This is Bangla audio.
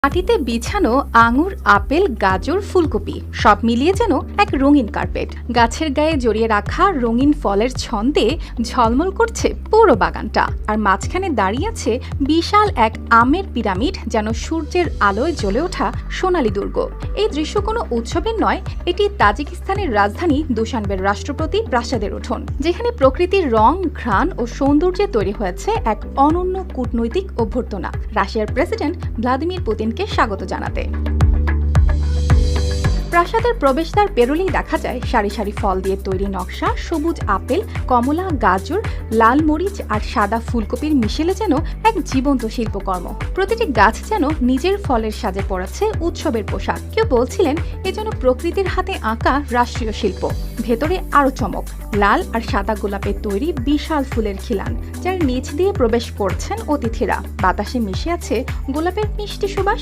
মাটিতে বিছানো আঙুর, আপেল, গাজর, ফুলকপি সব মিলিয়ে যেন এক রঙিন কার্পেট। গাছের গায়ে জড়িয়ে রাখা রঙিন ফলের ছন্দে ঝলমল করছে পুরো বাগানটা। আর মাঝখানে দাঁড়িয়ে আছে বিশাল এক আমের পিরামিড, যেন সূর্যের আলোয় জ্বলে ওঠা সোনালী দুর্গ। এই দৃশ্য কোনো উৎসবের নয়, এটি তাজিকিস্তানের রাজধানী দুশানবের রাষ্ট্রপতি প্রাসাদের উঠোন, যেখানে প্রকৃতির রং, ঘ্রাণ ও সৌন্দর্যে তৈরি হয়েছে এক অনন্য কূটনৈতিক অভ্যর্থনা রাশিয়ার প্রেসিডেন্ট ভ্লাদিমির পুতিনকে স্বাগত জানাতে। প্রাসাদের প্রবেশদ্বার পেরোলেই দেখা যায় সারি সারি ফল দিয়ে তৈরি নকশা, সবুজ আপেল, কমলা, গাজর, লাল মরিচ আর সাদা ফুলকপির মিশেলে যেন এক জীবন্ত শিল্পকর্ম। প্রতিটি গাছ যেন নিজের ফলের সাজে পড়েছে উৎসবের পোশাক। কেউ বলছিলেন এ যেন প্রকৃতির হাতে আঁকা রাষ্ট্রীয় শিল্প। ভেতরে আরো চমক, লাল আর সাদা গোলাপের তৈরি বিশাল ফুলের খিলান, যার নিচ দিয়ে প্রবেশ করছেন অতিথিরা। বাতাসে মিশে আছে গোলাপের মিষ্টি সুবাস।